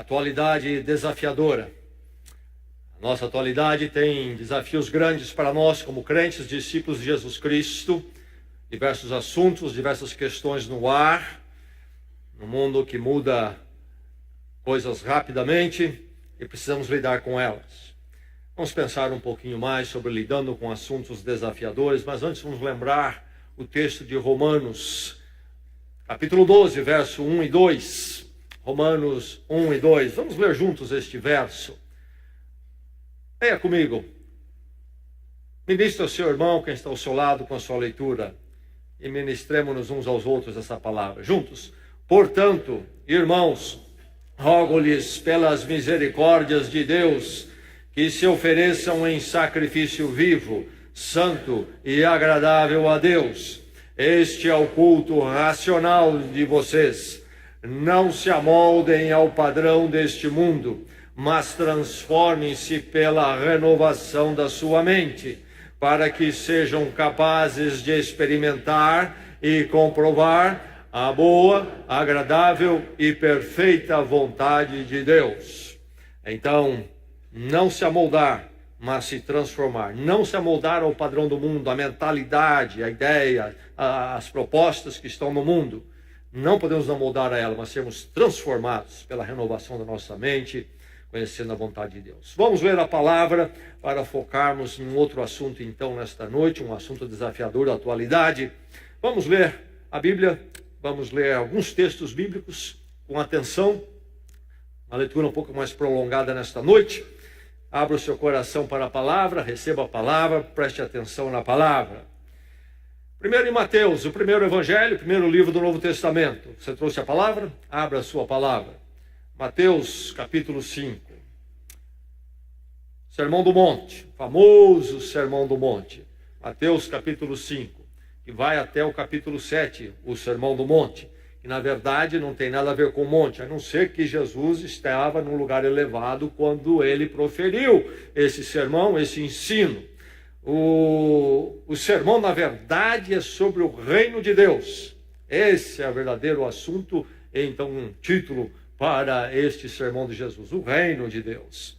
atualidade desafiadora. A nossa atualidade tem desafios grandes para nós como crentes, discípulos de Jesus Cristo, diversos assuntos, diversas questões no ar, no mundo que muda coisas rapidamente e precisamos lidar com elas. Vamos pensar um pouquinho mais sobre lidando com assuntos desafiadores, mas antes vamos lembrar o texto de Romanos, capítulo 12, verso 1 e 2. Romanos 1 e 2. Vamos ler juntos este verso. Leia comigo. Ministre ao seu irmão, quem está ao seu lado, com a sua leitura, e ministremos-nos uns aos outros essa palavra. Juntos. Portanto, irmãos, rogo-lhes pelas misericórdias de Deus, que se ofereçam em sacrifício vivo, santo e agradável a Deus. Este é o culto racional de vocês. Não se amoldem ao padrão deste mundo, mas transformem-se pela renovação da sua mente, para que sejam capazes de experimentar e comprovar a boa, agradável e perfeita vontade de Deus. Então, não se amoldar, mas se transformar. Não se amoldar ao padrão do mundo, a mentalidade, a ideia, as propostas que estão no mundo. Não podemos amoldar a ela, mas sermos transformados pela renovação da nossa mente, conhecendo a vontade de Deus. Vamos ler a palavra para focarmos em um outro assunto então nesta noite, um assunto desafiador da atualidade. Vamos ler a Bíblia, vamos ler alguns textos bíblicos com atenção, uma leitura um pouco mais prolongada nesta noite. Abra o seu coração para a palavra, receba a palavra, preste atenção na palavra. Primeiro em Mateus, o primeiro evangelho, o primeiro livro do Novo Testamento. Você trouxe a palavra? Abra a sua palavra. Mateus, capítulo 5. Sermão do Monte, famoso Sermão do Monte. Mateus, capítulo 5, que vai até o capítulo 7, o Sermão do Monte. Que na verdade não tem nada a ver com o monte, a não ser que Jesus estava num lugar elevado quando ele proferiu esse sermão, esse ensino. O sermão, na verdade, é sobre o reino de Deus. Esse é o verdadeiro assunto, então um título para este sermão de Jesus, o reino de Deus.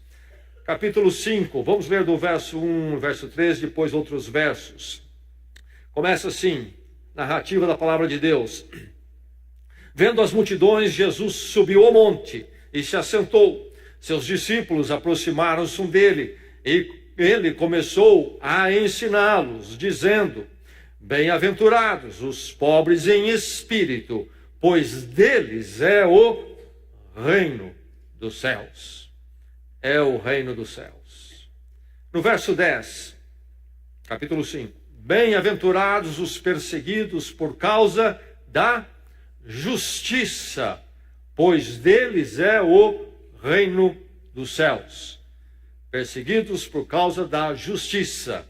Capítulo 5, vamos ler do verso 1, verso 3, depois outros versos. Começa assim, narrativa da palavra de Deus. Vendo as multidões, Jesus subiu ao monte e se assentou. Seus discípulos aproximaram-se dele e ele começou a ensiná-los, dizendo: Bem-aventurados os pobres em espírito, pois deles é o reino dos céus. É o reino dos céus. No verso 10, capítulo 5. Bem-aventurados os perseguidos por causa da justiça, pois deles é o reino dos céus. Perseguidos por causa da justiça,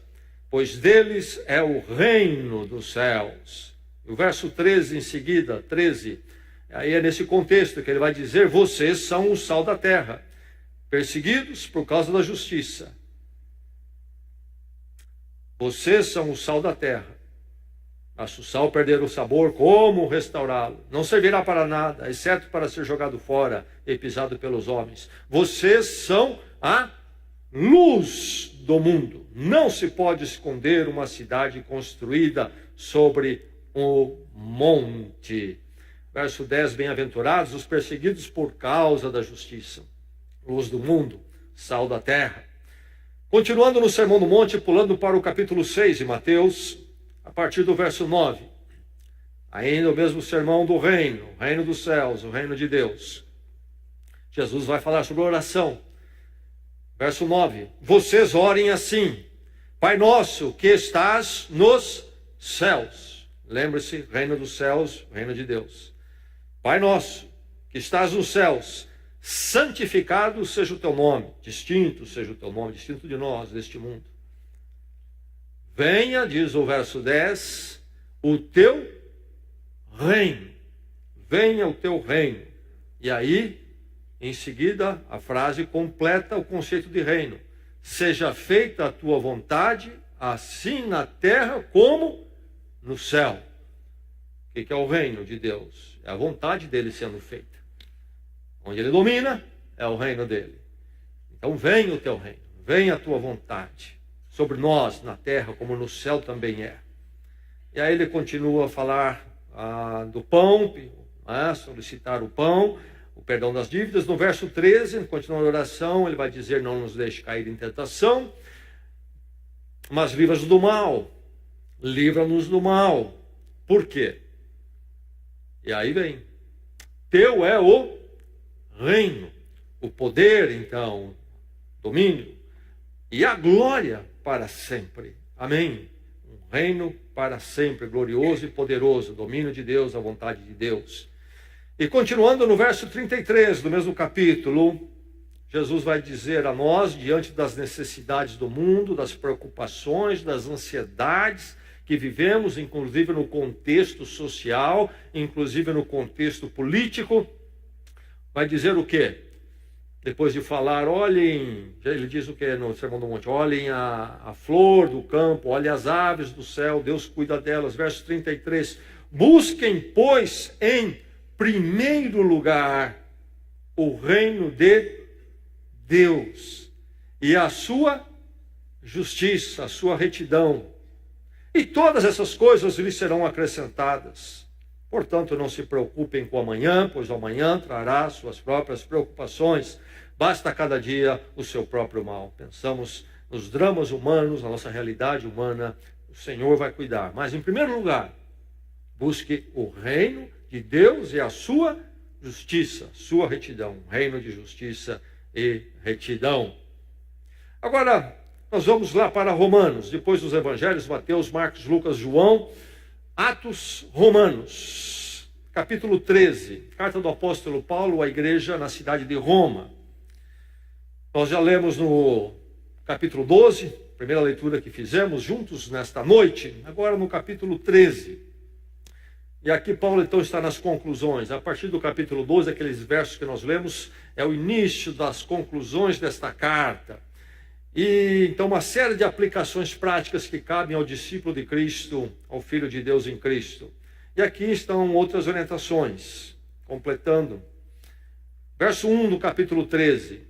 pois deles é o reino dos céus. O verso 13 em seguida, 13, aí é nesse contexto que ele vai dizer: vocês são o sal da terra, perseguidos por causa da justiça. Vocês são o sal da terra. Mas se o sal perder o sabor, como restaurá-lo? Não servirá para nada, exceto para ser jogado fora e pisado pelos homens. Vocês são a luz do mundo. Não se pode esconder uma cidade construída sobre o monte. Verso 10, bem-aventurados os perseguidos por causa da justiça. Luz do mundo, sal da terra. Continuando no Sermão do Monte, pulando para o capítulo 6 de Mateus, a partir do verso 9. Ainda o mesmo sermão do reino, o reino dos céus, o reino de Deus. Jesus vai falar sobre oração. Verso 9. Vocês orem assim: Pai nosso que estás nos céus. Lembre-se, reino dos céus, reino de Deus. Pai nosso que estás nos céus, santificado seja o teu nome, distinto seja o teu nome, distinto de nós, deste mundo. Venha, diz o verso 10, o teu reino. Venha o teu reino. E aí, em seguida, a frase completa o conceito de reino. Seja feita a tua vontade, assim na terra como no céu. O que é o reino de Deus? É a vontade dele sendo feita. Onde ele domina, é o reino dele. Então venha o teu reino, venha a tua vontade, sobre nós, na terra, como no céu também é. E aí ele continua a falar do pão, solicitar o pão, o perdão das dívidas. No verso 13, continuando a oração, ele vai dizer: não nos deixe cair em tentação, mas livra-nos do mal. Livra-nos do mal. Por quê? E aí vem: teu é o reino, o poder, então, domínio e a glória para sempre. Amém. Um reino para sempre, glorioso e poderoso, domínio de Deus, a vontade de Deus. E continuando no verso 33 do mesmo capítulo, Jesus vai dizer a nós, diante das necessidades do mundo, das preocupações, das ansiedades que vivemos, inclusive no contexto social, inclusive no contexto político, vai dizer o quê? Depois de falar, olhem, ele diz o que no Sermão do Monte? Olhem a flor do campo, olhem as aves do céu, Deus cuida delas. Verso 33, busquem, pois, em primeiro lugar o reino de Deus e a sua justiça, a sua retidão. E todas essas coisas lhes serão acrescentadas. Portanto, não se preocupem com o amanhã, pois o amanhã trará suas próprias preocupações. Basta cada dia o seu próprio mal. Pensamos nos dramas humanos, na nossa realidade humana, o Senhor vai cuidar. Mas, em primeiro lugar, busque o reino de Deus e a sua justiça, sua retidão. Reino de justiça e retidão. Agora, nós vamos lá para Romanos, depois dos evangelhos, Mateus, Marcos, Lucas, João, Atos, Romanos, capítulo 13, carta do apóstolo Paulo à igreja na cidade de Roma. Nós já lemos no capítulo 12, primeira leitura que fizemos juntos nesta noite, agora no capítulo 13. E aqui Paulo então está nas conclusões. A partir do capítulo 12, aqueles versos que nós lemos, é o início das conclusões desta carta. E então uma série de aplicações práticas que cabem ao discípulo de Cristo, ao Filho de Deus em Cristo. E aqui estão outras orientações, completando. Verso 1 do capítulo 13.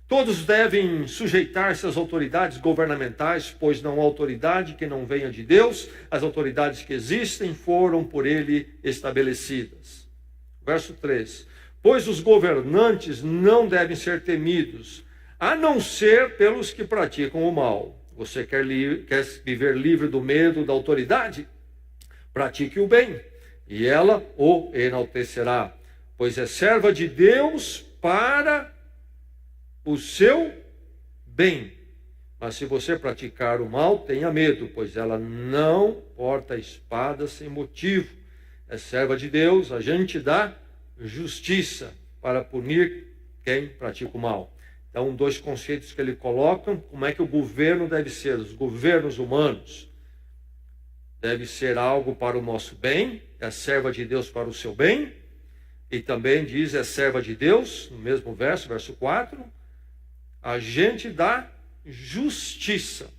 Todos devem sujeitar-se às autoridades governamentais, pois não há autoridade que não venha de Deus. As autoridades que existem foram por ele estabelecidas. Verso 3. Pois os governantes não devem ser temidos, a não ser pelos que praticam o mal. Você quer viver livre do medo da autoridade? Pratique o bem, e ela o enaltecerá, pois é serva de Deus para o seu bem. Mas se você praticar o mal, tenha medo, pois ela não porta espada sem motivo. É serva de Deus, agente da justiça, para punir quem pratica o mal. Então, dois conceitos que ele coloca: como é que o governo deve ser? Os governos humanos deve ser algo para o nosso bem, é serva de Deus para o seu bem, e também diz, é serva de Deus, no mesmo verso, verso 4, agente da justiça.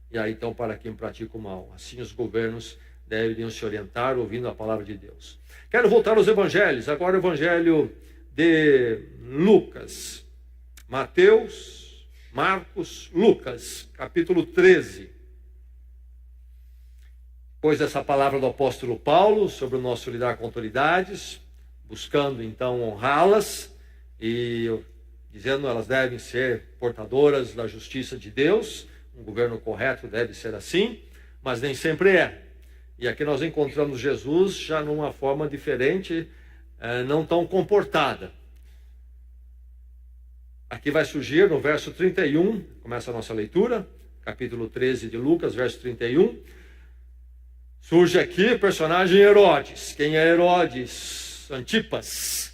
E aí, então, para quem pratica o mal. Assim, os governos devem se orientar ouvindo a palavra de Deus. Quero voltar aos evangelhos. Agora, o evangelho de Lucas. Mateus, Marcos, Lucas, capítulo 13. Depois dessa palavra do apóstolo Paulo sobre o nosso lidar com autoridades, buscando, então, honrá-las e dizendo elas devem ser portadoras da justiça de Deus. Um governo correto deve ser assim, mas nem sempre é. E aqui nós encontramos Jesus já numa forma diferente, não tão comportada. Aqui vai surgir no verso 31, começa a nossa leitura, capítulo 13 de Lucas, verso 31. Surge aqui o personagem Herodes. Quem é Herodes? Antipas.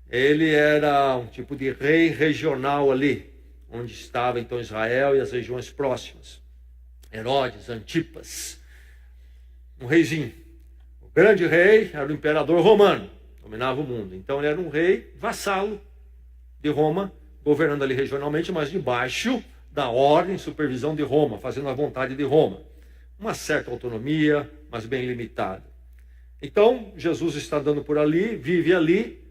Ele era um tipo de rei regional ali, onde estava então Israel e as regiões próximas. Herodes, Antipas, um reizinho. O grande rei era o imperador romano, dominava o mundo. Então ele era um rei vassalo de Roma, governando ali regionalmente, mas debaixo da ordem e supervisão de Roma, fazendo a vontade de Roma. Uma certa autonomia, mas bem limitada. Então, Jesus está andando por ali, vive ali,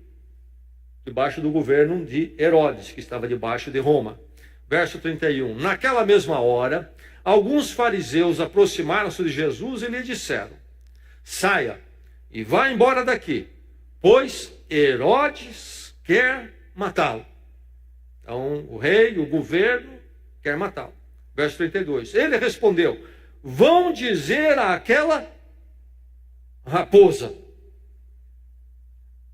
debaixo do governo de Herodes, que estava debaixo de Roma. Verso 31. Naquela mesma hora, alguns fariseus aproximaram-se de Jesus e lhe disseram: saia e vá embora daqui, pois Herodes quer matá-lo. Então, o rei, o governo, quer matá-lo. Verso 32. Ele respondeu: vão dizer àquela raposa: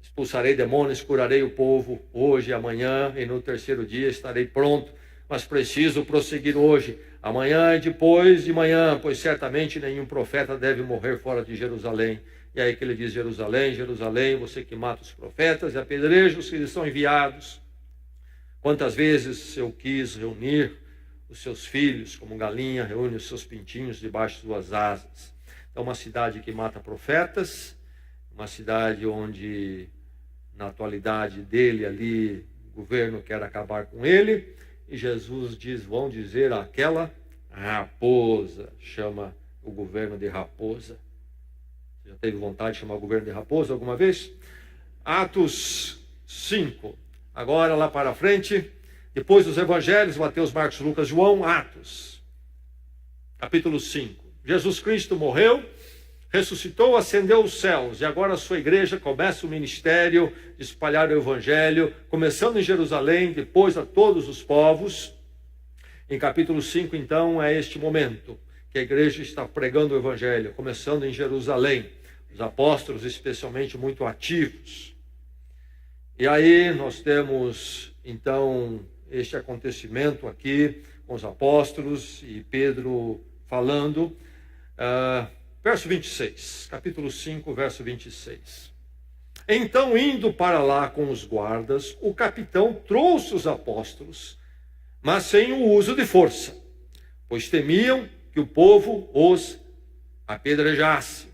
expulsarei demônios, curarei o povo hoje e amanhã, e no terceiro dia estarei pronto. Mas preciso prosseguir hoje, amanhã e depois de manhã, pois certamente nenhum profeta deve morrer fora de Jerusalém. E aí que ele diz: Jerusalém, Jerusalém, você que mata os profetas e apedreja os que lhes são enviados. Quantas vezes eu quis reunir os seus filhos, como galinha reúne os seus pintinhos debaixo de suas asas. Então, uma cidade que mata profetas, uma cidade onde, na atualidade dele ali, o governo quer acabar com ele. E Jesus diz: vão dizer àquela raposa, chama o governo de raposa. Você já teve vontade de chamar o governo de raposa alguma vez? Atos 5. Agora lá para frente, depois dos evangelhos, Mateus, Marcos, Lucas, João, Atos. Capítulo 5. Jesus Cristo morreu, ressuscitou, ascendeu aos céus, e agora a sua igreja começa o ministério de espalhar o evangelho, começando em Jerusalém, depois a todos os povos. Em capítulo 5, então, é este momento que a igreja está pregando o evangelho, começando em Jerusalém, os apóstolos especialmente muito ativos. E aí nós temos, então, este acontecimento aqui, com os apóstolos e Pedro falando. Verso 26, capítulo 5, verso 26. Então, indo para lá com os guardas, o capitão trouxe os apóstolos, mas sem o uso de força, pois temiam que o povo os apedrejasse.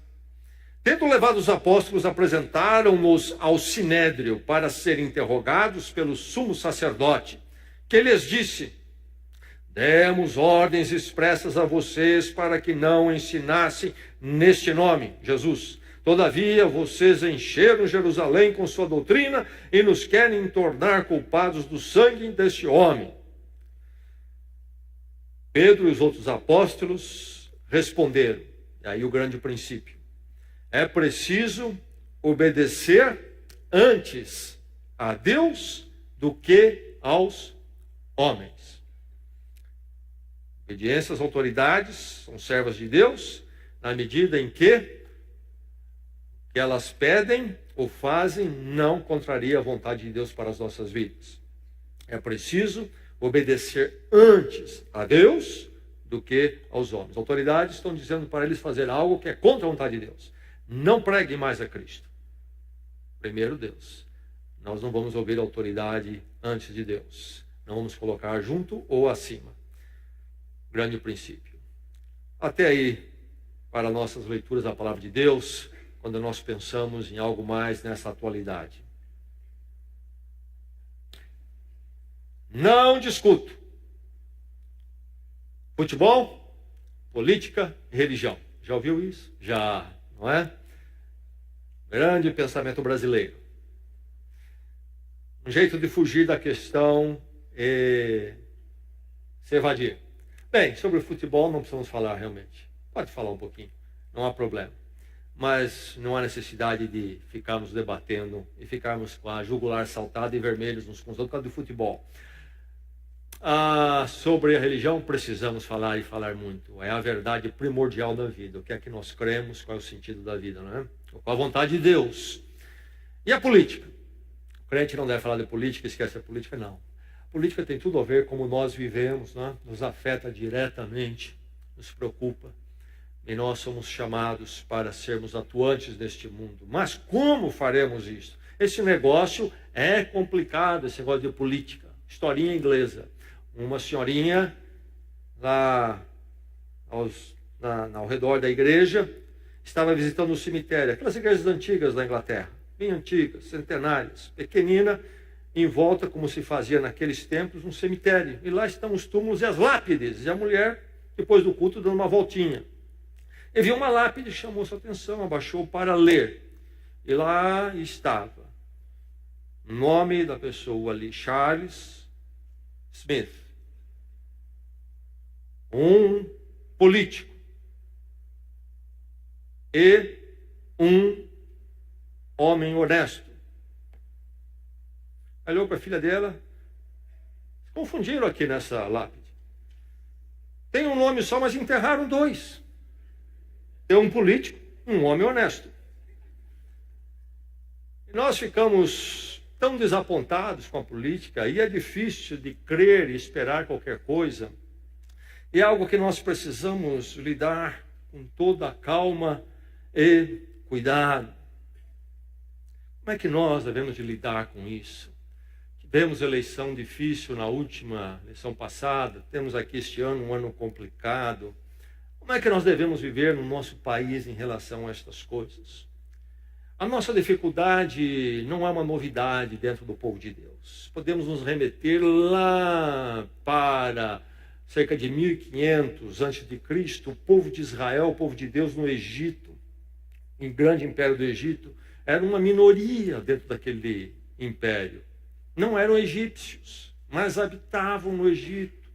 Tendo levado os apóstolos, apresentaram-nos ao sinédrio para serem interrogados pelo sumo sacerdote, que lhes disse: demos ordens expressas a vocês para que não ensinassem neste nome, Jesus. Todavia, vocês encheram Jerusalém com sua doutrina e nos querem tornar culpados do sangue deste homem. Pedro e os outros apóstolos responderam, e aí o grande princípio: é preciso obedecer antes a Deus do que aos homens. Obediência às autoridades, são servas de Deus, na medida em que elas pedem ou fazem não contraria a vontade de Deus para as nossas vidas. É preciso obedecer antes a Deus do que aos homens. As autoridades estão dizendo para eles fazer algo que é contra a vontade de Deus. Não pregue mais a Cristo. Primeiro Deus. Nós não vamos ouvir a autoridade antes de Deus. Não vamos colocar junto ou acima. Grande princípio. Até aí, para nossas leituras da palavra de Deus, quando nós pensamos em algo mais nessa atualidade. Não discuto. Futebol, política e religião. Já ouviu isso? Já, não é? Grande pensamento brasileiro. Um jeito de fugir da questão e se evadir. Bem, sobre o futebol não precisamos falar realmente. Pode falar um pouquinho, não há problema. Mas não há necessidade de ficarmos debatendo e ficarmos com a jugular saltada e vermelhos uns com os outros por causa do futebol. Sobre a religião precisamos falar e falar muito. É a verdade primordial da vida. O que é que nós cremos, qual é o sentido da vida, não é? Qual a vontade de Deus. E a política? O crente não deve falar de política, esquece a política, não. A política tem tudo a ver com como nós vivemos, né? Nos afeta diretamente, nos preocupa. E nós somos chamados para sermos atuantes neste mundo. Mas como faremos isso? Esse negócio é complicado, esse negócio de política. Historinha inglesa. Uma senhorinha lá ao redor da igreja estava visitando um cemitério. Aquelas igrejas antigas da Inglaterra. Bem antigas, centenárias. Pequenina, em volta, como se fazia naqueles tempos, um cemitério. E lá estão os túmulos e as lápides. E a mulher, depois do culto, dando uma voltinha. E viu uma lápide, chamou sua atenção, abaixou para ler. E lá estava: O nome da pessoa ali, Charles Smith. Um político. E um homem honesto. Olhou para a filha dela. Se confundiram aqui nessa lápide. Tem um nome só, mas enterraram dois. Tem um político, um homem honesto. E nós ficamos tão desapontados com a política, e é difícil de crer e esperar qualquer coisa. E é algo que nós precisamos lidar com toda a calma e cuidado. Como é que nós devemos de lidar com isso? Tivemos eleição difícil na última eleição passada, temos aqui este ano um ano complicado. Como é que nós devemos viver no nosso país em relação a estas coisas? A nossa dificuldade não é uma novidade dentro do povo de Deus. Podemos nos remeter lá para cerca de 1500 a.C., o povo de Israel, o povo de Deus no Egito, em grande império do Egito, era uma minoria dentro daquele império. Não eram egípcios, mas habitavam no Egito.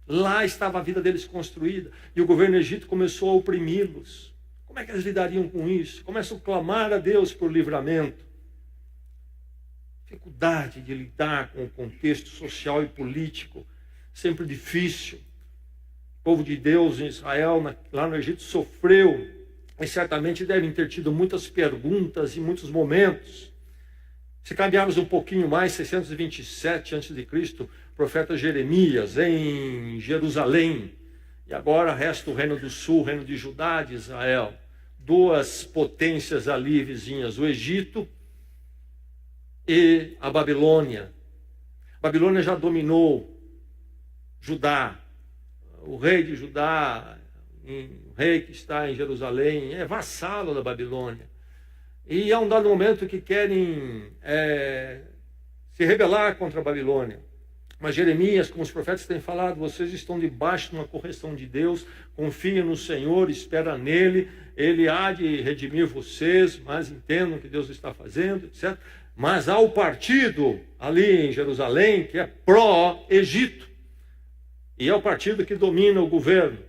Lá estava a vida deles construída. E o governo do Egito começou a oprimi-los. Como é que eles lidariam com isso? Começam a clamar a Deus por livramento. Dificuldade de lidar com o contexto social e político, sempre difícil. O povo de Deus em Israel, lá no Egito, sofreu. E certamente devem ter tido muitas perguntas e muitos momentos. Se caminharmos um pouquinho mais, 627 a.C., o profeta Jeremias em Jerusalém. E agora resta o reino do sul, o reino de Judá, de Israel. Duas potências ali vizinhas, o Egito e a Babilônia. A Babilônia já dominou Judá. O rei de Judá, o rei que está em Jerusalém, é vassalo da Babilônia. E há um dado momento que querem se rebelar contra a Babilônia. Mas Jeremias, como os profetas têm falado, vocês estão debaixo de uma correção de Deus, confiem no Senhor, espera nele, ele há de redimir vocês, mas entendam o que Deus está fazendo, etc. Mas há o partido ali em Jerusalém que é pró-Egito, e é o partido que domina o governo.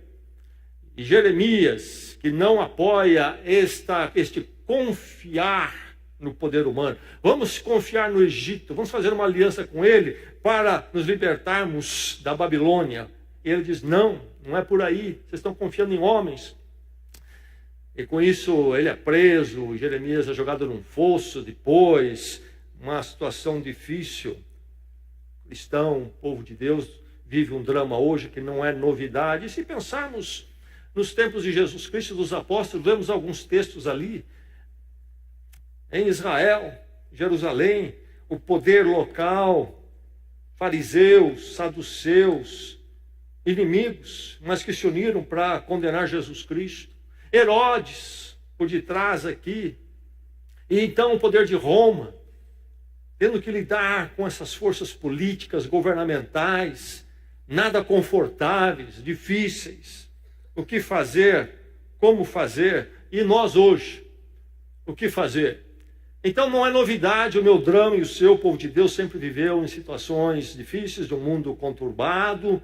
E Jeremias, que não apoia este confiar no poder humano. Vamos confiar no Egito, vamos fazer uma aliança com ele para nos libertarmos da Babilônia. E ele diz, não é por aí, vocês estão confiando em homens. E com isso ele é preso, Jeremias é jogado num fosso depois, uma situação difícil. Cristão, povo de Deus, vive um drama hoje que não é novidade. E se pensarmos nos tempos de Jesus Cristo, dos apóstolos, lemos alguns textos ali, em Israel, Jerusalém, o poder local, fariseus, saduceus, inimigos, mas que se uniram para condenar Jesus Cristo. Herodes, por detrás aqui. E então o poder de Roma, tendo que lidar com essas forças políticas, governamentais, nada confortáveis, difíceis. O que fazer, como fazer, e nós hoje, o que fazer? Então não é novidade, o meu drama e o seu, povo de Deus, sempre viveu em situações difíceis, de um mundo conturbado,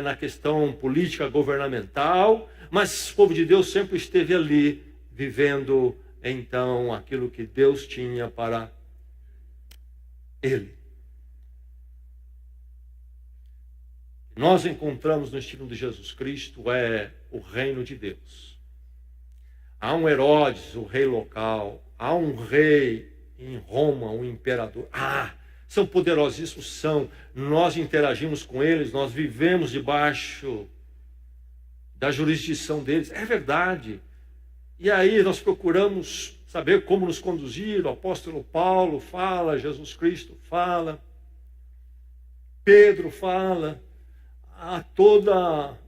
na questão política governamental, mas o povo de Deus sempre esteve ali, vivendo então aquilo que Deus tinha para ele. Nós encontramos no estilo de Jesus Cristo é o reino de Deus. Há um Herodes, o rei local, há um rei em Roma, um imperador. São poderosíssimos, são. Nós interagimos com eles, nós vivemos debaixo da jurisdição deles. É verdade. E aí nós procuramos saber como nos conduzir. O apóstolo Paulo fala, Jesus Cristo fala, Pedro fala. Há toda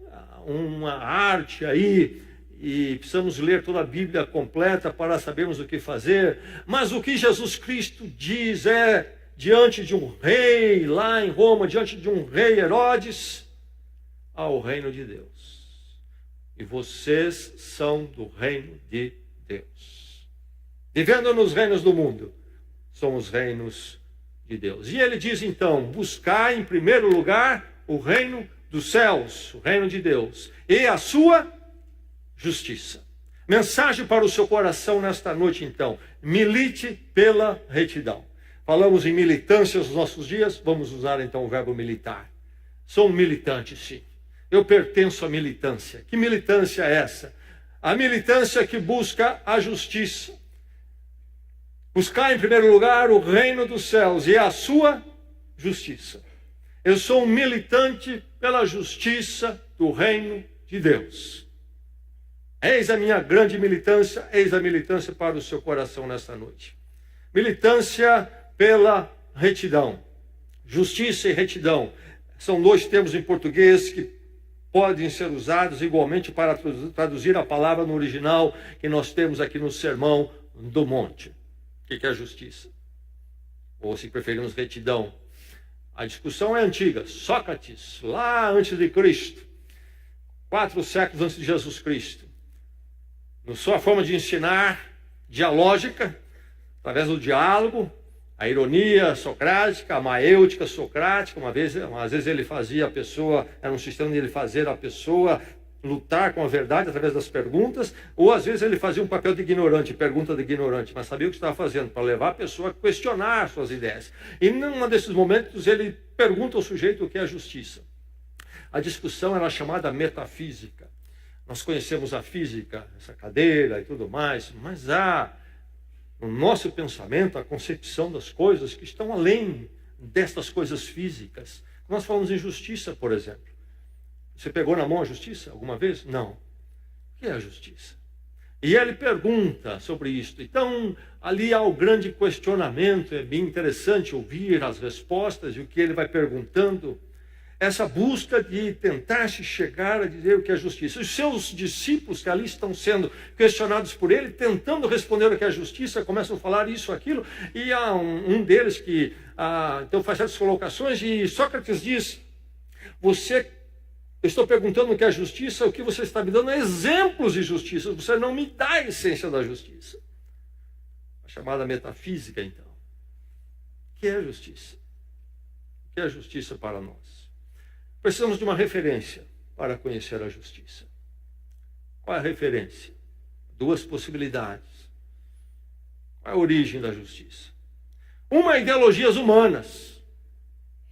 uma arte aí, e precisamos ler toda a Bíblia completa para sabermos o que fazer. Mas o que Jesus Cristo diz é, diante de um rei lá em Roma, diante de um rei Herodes, há o reino de Deus. E vocês são do reino de Deus. Vivendo nos reinos do mundo, são os reinos de Deus. E ele diz então, buscar em primeiro lugar o reino dos céus, o reino de Deus, e a sua justiça. Mensagem para o seu coração nesta noite então, milite pela retidão. Falamos em militância nos nossos dias, vamos usar então o verbo militar. Sou um militante, sim. Eu pertenço à militância. Que militância é essa? A militância que busca a justiça. Buscar em primeiro lugar o reino dos céus e a sua justiça. Eu sou um militante pela justiça do reino de Deus. Eis a minha grande militância, eis a militância para o seu coração nesta noite. Militância pela retidão. Justiça e retidão são dois termos em português que podem ser usados igualmente para traduzir a palavra no original que nós temos aqui no Sermão do Monte. O que é justiça? Ou, se preferimos, retidão. A discussão é antiga. Sócrates, lá antes de Cristo, 4 séculos antes de Jesus Cristo, na sua forma de ensinar dialógica, através do diálogo, a ironia socrática, a maêutica socrática, às vezes ele fazia a pessoa, era um sistema de ele fazer a pessoa lutar com a verdade através das perguntas, ou às vezes ele fazia um papel de ignorante, pergunta de ignorante, mas sabia o que estava fazendo, para levar a pessoa a questionar suas ideias. E num desses momentos ele pergunta ao sujeito o que é a justiça. A discussão era chamada metafísica. Nós conhecemos a física, essa cadeira e tudo mais, mas há no nosso pensamento a concepção das coisas que estão além destas coisas físicas. Nós falamos em justiça, por exemplo. Você pegou na mão a justiça alguma vez? Não. O que é a justiça? E ele pergunta sobre isso. Então, ali há o grande questionamento. É bem interessante ouvir as respostas e o que ele vai perguntando. Essa busca de tentar se chegar a dizer o que é justiça. Os seus discípulos que ali estão sendo questionados por ele, tentando responder o que é justiça, começam a falar isso, aquilo, e há um deles que então faz certas colocações, e Sócrates diz, eu estou perguntando o que é justiça, o que você está me dando é exemplos de justiça, você não me dá a essência da justiça. A chamada metafísica, então. O que é justiça? O que é justiça para nós? Precisamos de uma referência para conhecer a justiça. Qual é a referência? 2 possibilidades. Qual é a origem da justiça? Uma é ideologias humanas.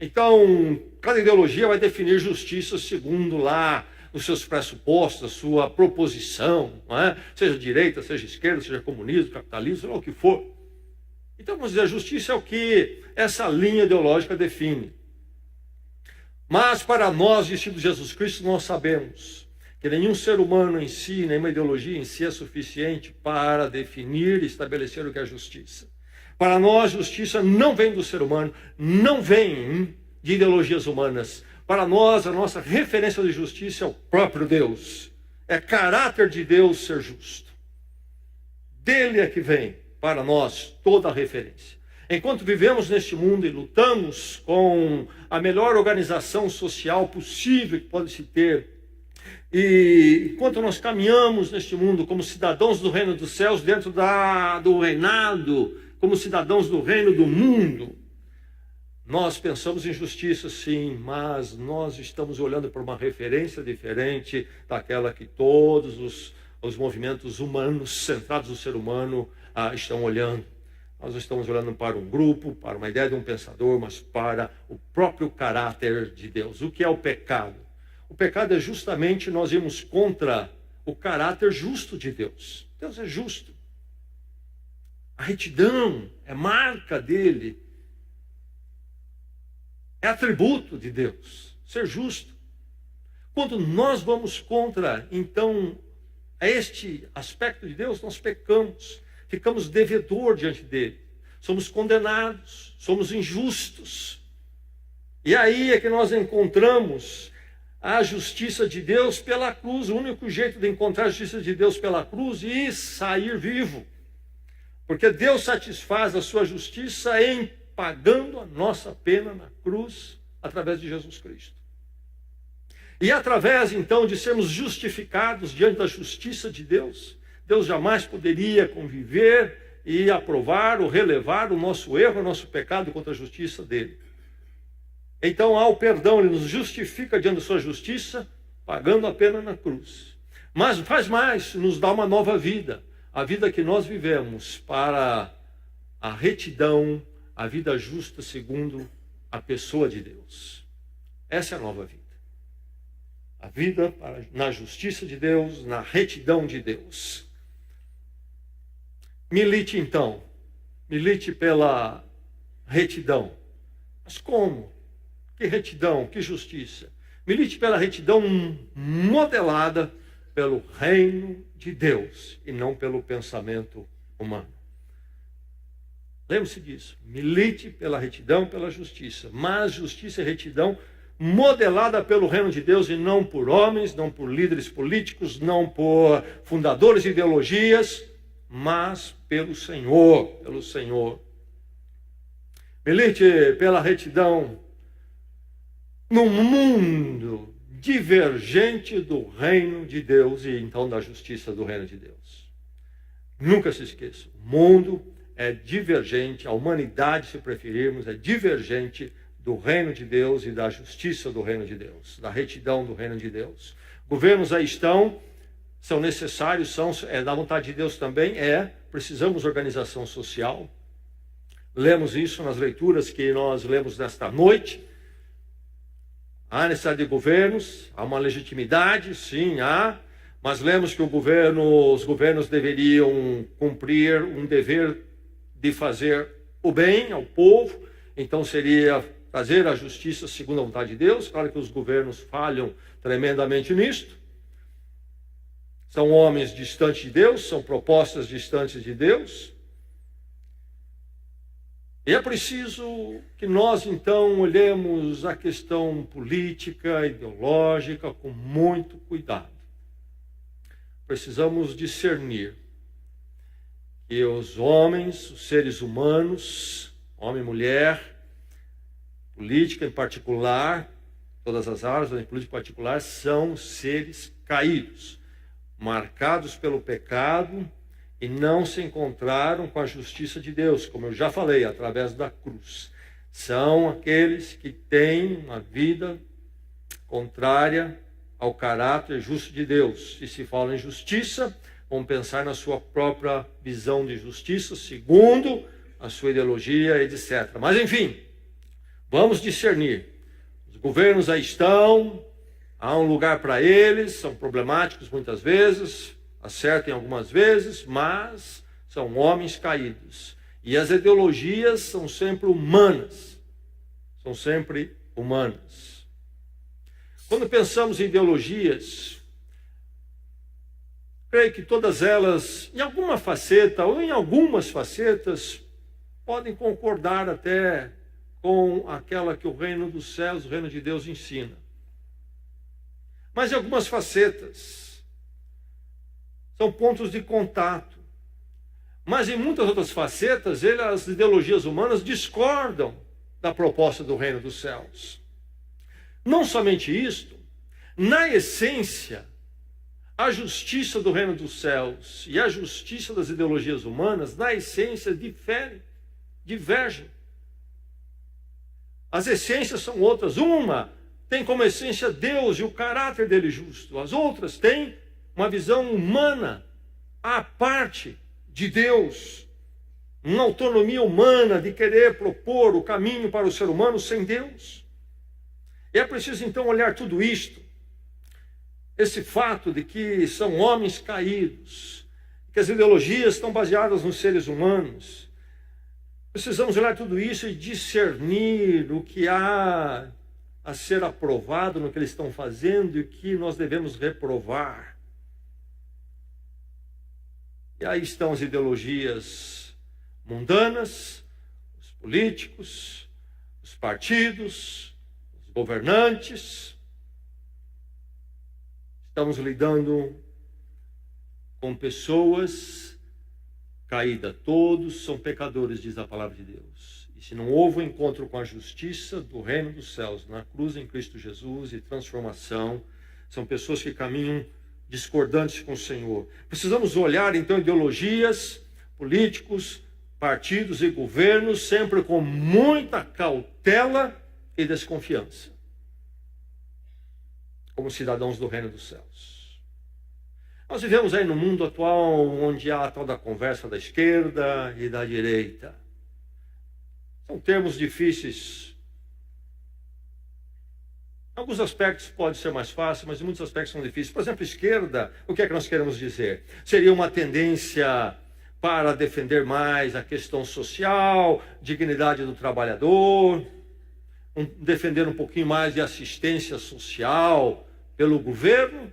Então, cada ideologia vai definir justiça segundo lá os seus pressupostos, a sua proposição, não é? Seja direita, seja esquerda, seja comunismo, capitalismo, seja o que for. Então, vamos dizer, a justiça é o que essa linha ideológica define. Mas para nós, discípulos de Jesus Cristo, nós sabemos que nenhum ser humano em si, nenhuma ideologia em si é suficiente para definir e estabelecer o que é justiça. Para nós, justiça não vem do ser humano, não vem de ideologias humanas. Para nós, a nossa referência de justiça é o próprio Deus. É caráter de Deus ser justo. Dele é que vem, para nós, toda a referência. Enquanto vivemos neste mundo e lutamos com a melhor organização social possível que pode se ter, e enquanto nós caminhamos neste mundo como cidadãos do reino dos céus, dentro do reinado, como cidadãos do reino do mundo, nós pensamos em justiça, sim, mas nós estamos olhando para uma referência diferente daquela que todos os movimentos humanos, centrados no ser humano, estão olhando. Nós estamos olhando para um grupo, para uma ideia de um pensador, mas para o próprio caráter de Deus. O que é o pecado? O pecado é justamente nós irmos contra o caráter justo de Deus. Deus é justo. A retidão é marca dele. É atributo de Deus, ser justo. Quando nós vamos contra, então, este aspecto de Deus, nós pecamos. Ficamos devedor diante dele. Somos condenados, somos injustos. E aí é que nós encontramos a justiça de Deus pela cruz. O único jeito de encontrar a justiça de Deus pela cruz e sair vivo. Porque Deus satisfaz a sua justiça em pagando a nossa pena na cruz através de Jesus Cristo. E através, então, de sermos justificados diante da justiça de Deus, Deus jamais poderia conviver e aprovar ou relevar o nosso erro, o nosso pecado contra a justiça dele. Então há o perdão, ele nos justifica diante da sua justiça, pagando a pena na cruz. Mas faz mais, nos dá uma nova vida, a vida que nós vivemos para a retidão, a vida justa segundo a pessoa de Deus. Essa é a nova vida. A vida na justiça de Deus, na retidão de Deus. Milite então, milite pela retidão. Mas como? Que retidão, que justiça? Milite pela retidão modelada pelo reino de Deus e não pelo pensamento humano. Lembre-se disso. Milite pela retidão, pela justiça. Mas justiça e retidão modelada pelo reino de Deus e não por homens, não por líderes políticos, não por fundadores de ideologias, mas pelo Senhor, pelo Senhor. Milite pela retidão num mundo divergente do reino de Deus e então da justiça do reino de Deus. Nunca se esqueça, o mundo é divergente, a humanidade, se preferirmos, é divergente do reino de Deus e da justiça do reino de Deus, da retidão do reino de Deus. Governos aí estão, são necessários, é da vontade de Deus também, precisamos de organização social. Lemos isso nas leituras que nós lemos nesta noite. Há necessidade de governos, há uma legitimidade, sim, há, mas lemos que os governos deveriam cumprir um dever de fazer o bem ao povo, então seria fazer a justiça segundo a vontade de Deus. Claro que os governos falham tremendamente nisto. São homens distantes de Deus, são propostas distantes de Deus. E é preciso que nós, então, olhemos a questão política, ideológica, com muito cuidado. Precisamos discernir que os homens, os seres humanos, homem e mulher, política em particular, todas as áreas, mas em política em particular, são seres caídos, marcados pelo pecado, e não se encontraram com a justiça de Deus, como eu já falei, através da cruz. São aqueles que têm uma vida contrária ao caráter justo de Deus. E se fala em justiça, vão pensar na sua própria visão de justiça, segundo a sua ideologia, etc. Mas enfim, vamos discernir. Os governos aí estão, há um lugar para eles, são problemáticos muitas vezes, acertam algumas vezes, mas são homens caídos. E as ideologias são sempre humanas. São sempre humanas. Quando pensamos em ideologias, creio que todas elas, em alguma faceta ou em algumas facetas, podem concordar até com aquela que o reino dos céus, o reino de Deus ensina. Mas em algumas facetas, são pontos de contato. Mas em muitas outras facetas, as ideologias humanas discordam da proposta do reino dos céus. Não somente isto, na essência, a justiça do reino dos céus e a justiça das ideologias humanas, na essência, divergem. As essências são outras. Uma tem como essência Deus e o caráter dele justo. As outras têm uma visão humana à parte de Deus, uma autonomia humana de querer propor o caminho para o ser humano sem Deus. E é preciso então olhar tudo isto, esse fato de que são homens caídos, que as ideologias estão baseadas nos seres humanos. Precisamos olhar tudo isso e discernir o que há a ser aprovado no que eles estão fazendo e o que nós devemos reprovar. E aí estão as ideologias mundanas, os políticos, os partidos, os governantes. Estamos lidando com pessoas caídas. Todos são pecadores, diz a palavra de Deus. E se não houve um encontro com a justiça do reino dos céus, na cruz em Cristo Jesus e transformação, são pessoas que caminham discordantes com o Senhor. Precisamos olhar então ideologias, políticos, partidos e governos, sempre com muita cautela e desconfiança, como cidadãos do reino dos céus. Nós vivemos aí no mundo atual onde há a tal da conversa da esquerda e da direita. São termos difíceis. Em alguns aspectos pode ser mais fácil, mas em muitos aspectos são difíceis. Por exemplo, esquerda, o que é que nós queremos dizer? Seria uma tendência para defender mais a questão social, dignidade do trabalhador, defender um pouquinho mais de assistência social pelo governo?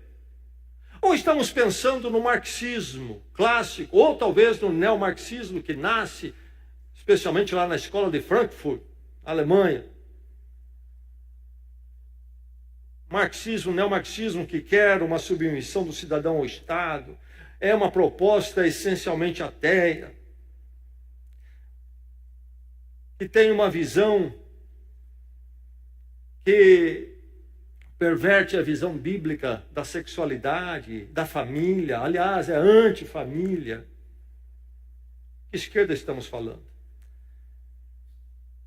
Ou estamos pensando no marxismo clássico, ou talvez no neomarxismo que nasce especialmente lá na escola de Frankfurt, Alemanha? Marxismo, neomarxismo que quer uma submissão do cidadão ao Estado, é uma proposta essencialmente ateia, que tem uma visão que perverte a visão bíblica da sexualidade, da família, aliás, é antifamília. Que esquerda estamos falando?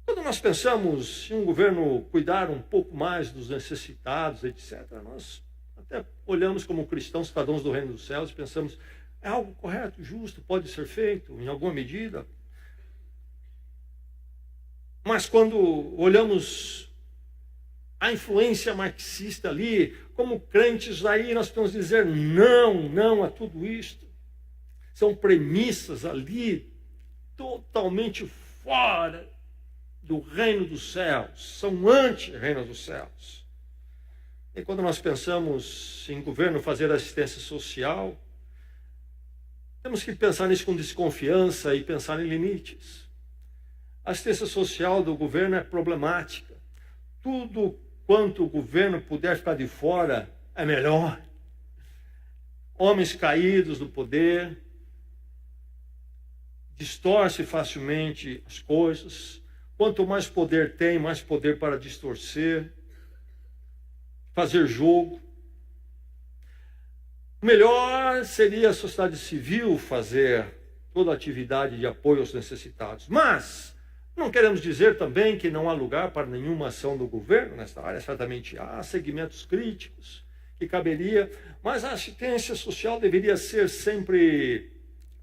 Quando nós pensamos em um governo cuidar um pouco mais dos necessitados, etc., nós até olhamos como cristãos, cidadãos do reino dos céus, e pensamos, é algo correto, justo, pode ser feito em alguma medida. Mas quando olhamos a influência marxista ali, como crentes aí, nós podemos dizer não a tudo isto. São premissas ali totalmente fora do reino dos céus, são anti-reino dos céus. E quando nós pensamos em governo fazer assistência social, temos que pensar nisso com desconfiança e pensar em limites. A assistência social do governo é problemática. Tudo quanto o governo puder ficar de fora é melhor. Homens caídos do poder, distorce facilmente as coisas. Quanto mais poder tem, mais poder para distorcer, fazer jogo. Melhor seria a sociedade civil fazer toda a atividade de apoio aos necessitados. Mas não queremos dizer também que não há lugar para nenhuma ação do governo nesta área. Certamente há segmentos críticos que caberia, mas a assistência social deveria ser sempre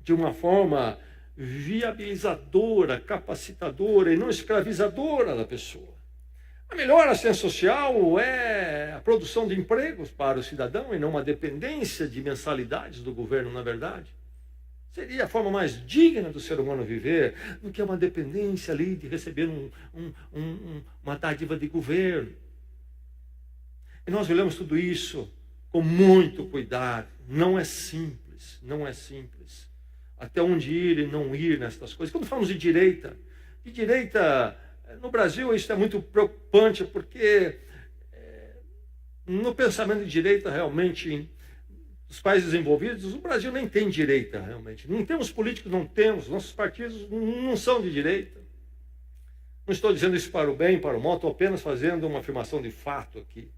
de uma forma viabilizadora, capacitadora e não escravizadora da pessoa. A melhor assistência social é a produção de empregos para o cidadão e não uma dependência de mensalidades do governo, na verdade. Seria a forma mais digna do ser humano viver do que uma dependência ali de receber uma dádiva de governo. E nós olhamos tudo isso com muito cuidado. Não é simples, não é simples. Até onde ir e não ir nestas coisas. Quando falamos de direita, no Brasil isso é muito preocupante, porque no pensamento de direita realmente, os países desenvolvidos, o Brasil nem tem direita realmente. Não temos políticos, não temos, nossos partidos não são de direita. Não estou dizendo isso para o bem, para o mal, estou apenas fazendo uma afirmação de fato aqui.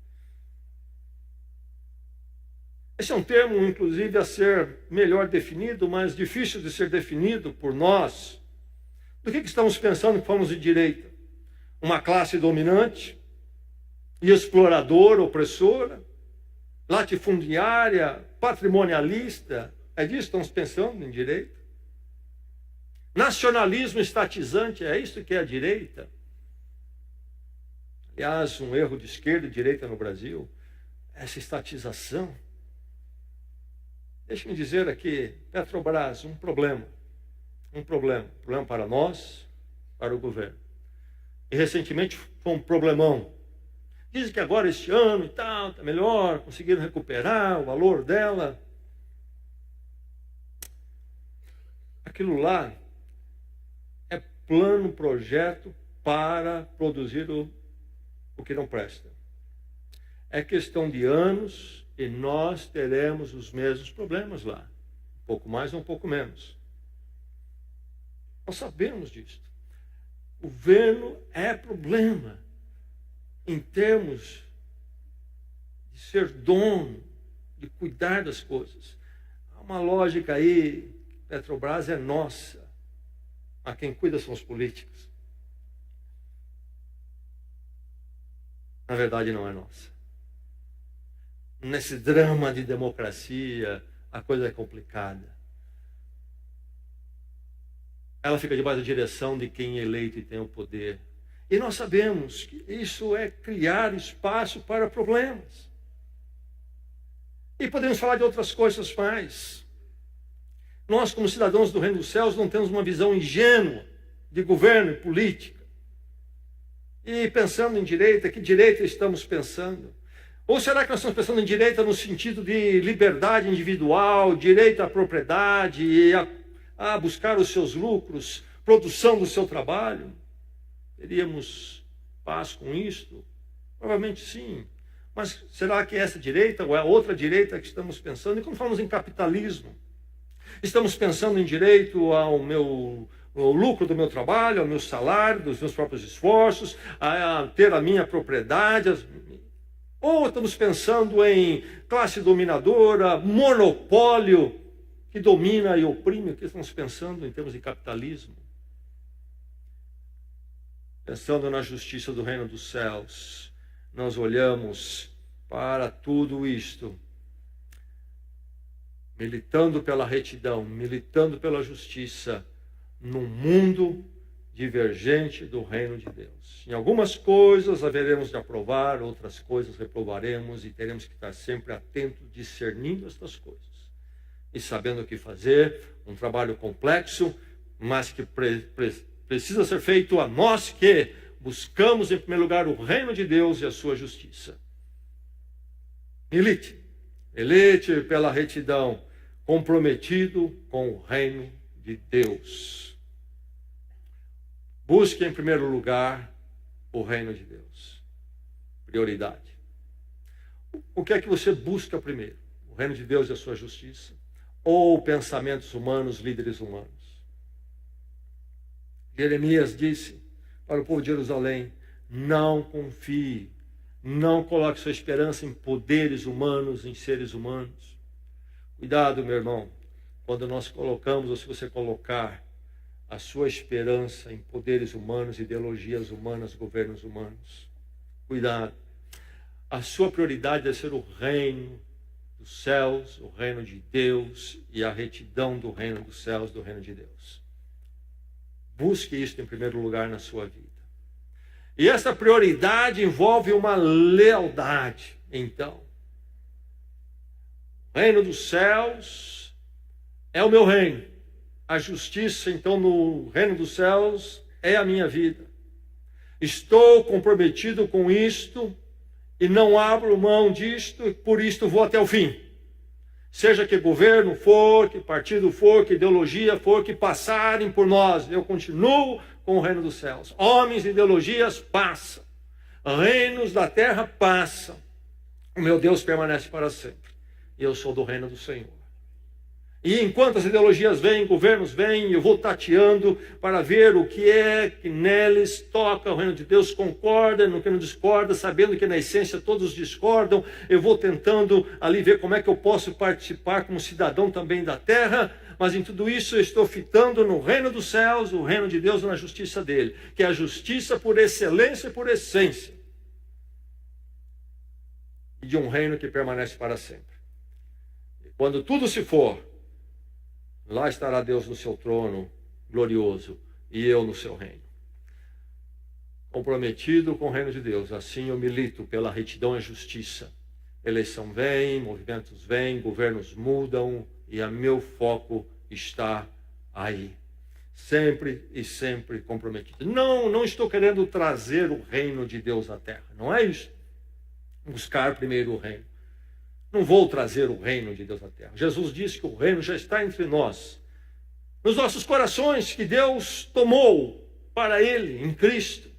Esse é um termo, inclusive, a ser melhor definido, mas difícil de ser definido por nós. Do que estamos pensando que falamos de direita? Uma classe dominante e exploradora, opressora, latifundiária, patrimonialista? É disso que estamos pensando em direita? Nacionalismo estatizante, é isso que é a direita? Aliás, um erro de esquerda e direita no Brasil, essa estatização. Deixe-me dizer aqui, Petrobras, um problema para nós, para o governo. E recentemente foi um problemão. Dizem que agora este ano e tal, está melhor, conseguiram recuperar o valor dela. Aquilo lá é plano, projeto para produzir o que não presta. É questão de anos e nós teremos os mesmos problemas lá. Um pouco mais ou um pouco menos. Nós sabemos disso. O governo é problema em termos de ser dono, de cuidar das coisas. Há uma lógica aí Petrobras é nossa. Mas quem cuida são os políticos. Na verdade, não é nossa. Nesse drama de democracia, a coisa é complicada. Ela fica debaixo da direção de quem é eleito e tem o poder. E nós sabemos que isso é criar espaço para problemas. E podemos falar de outras coisas mais. Nós, como cidadãos do Reino dos Céus, não temos uma visão ingênua de governo e política. E pensando em direita, que direita estamos pensando? Ou será que nós estamos pensando em direita no sentido de liberdade individual, direito à propriedade e a buscar os seus lucros, produção do seu trabalho? Teríamos paz com isto? Provavelmente sim. Mas será que é essa direita ou é a outra direita que estamos pensando? E quando falamos em capitalismo, estamos pensando em direito ao lucro do meu trabalho, ao meu salário, dos meus próprios esforços, a ter a minha propriedade, ou estamos pensando em classe dominadora, monopólio que domina e oprime? O que estamos pensando em termos de capitalismo? Pensando na justiça do reino dos céus, nós olhamos para tudo isto, militando pela retidão, militando pela justiça, num mundo divergente do reino de Deus. Em algumas coisas haveremos de aprovar, outras coisas reprovaremos e teremos que estar sempre atentos, discernindo estas coisas e sabendo o que fazer. Um trabalho complexo, mas que precisa ser feito a nós que buscamos em primeiro lugar o reino de Deus e a sua justiça. Milite pela retidão, comprometido com o reino de Deus. Busque em primeiro lugar o reino de Deus. Prioridade. O que é que você busca primeiro? O reino de Deus e a sua justiça? Ou pensamentos humanos, líderes humanos? Jeremias disse para o povo de Jerusalém: não confie, não coloque sua esperança em poderes humanos, em seres humanos. Cuidado, meu irmão, quando nós colocamos, ou se você colocar a sua esperança em poderes humanos, ideologias humanas, governos humanos. Cuidado. A sua prioridade deve ser o reino dos céus, o reino de Deus e a retidão do reino dos céus, do reino de Deus. Busque isso em primeiro lugar na sua vida. E essa prioridade envolve uma lealdade. Então, o reino dos céus é o meu reino. A justiça, então, no reino dos céus é a minha vida. Estou comprometido com isto e não abro mão disto, e por isto vou até o fim. Seja que governo for, que partido for, que ideologia for, que passarem por nós, eu continuo com o reino dos céus. Homens e ideologias passam. Reinos da terra passam. O meu Deus permanece para sempre. E eu sou do reino do Senhor. E enquanto as ideologias vêm, governos vêm, eu vou tateando para ver o que é que neles toca o reino de Deus, concorda, no que não discorda, sabendo que na essência todos discordam. Eu vou tentando ali ver como é que eu posso participar como cidadão também da terra, mas em tudo isso eu estou fitando no reino dos céus, o reino de Deus na justiça dele, que é a justiça por excelência e por essência, e de um reino que permanece para sempre. E quando tudo se for, lá estará Deus no seu trono glorioso e eu no seu reino. Comprometido com o reino de Deus, assim eu milito pela retidão e justiça. Eleição vem, movimentos vêm, governos mudam e o meu foco está aí. Sempre e sempre comprometido. Não estou querendo trazer o reino de Deus à terra. Não é isso. Buscar primeiro o reino. Não vou trazer o reino de Deus à terra. Jesus disse que o reino já está entre nós. Nos nossos corações, que Deus tomou para Ele, em Cristo.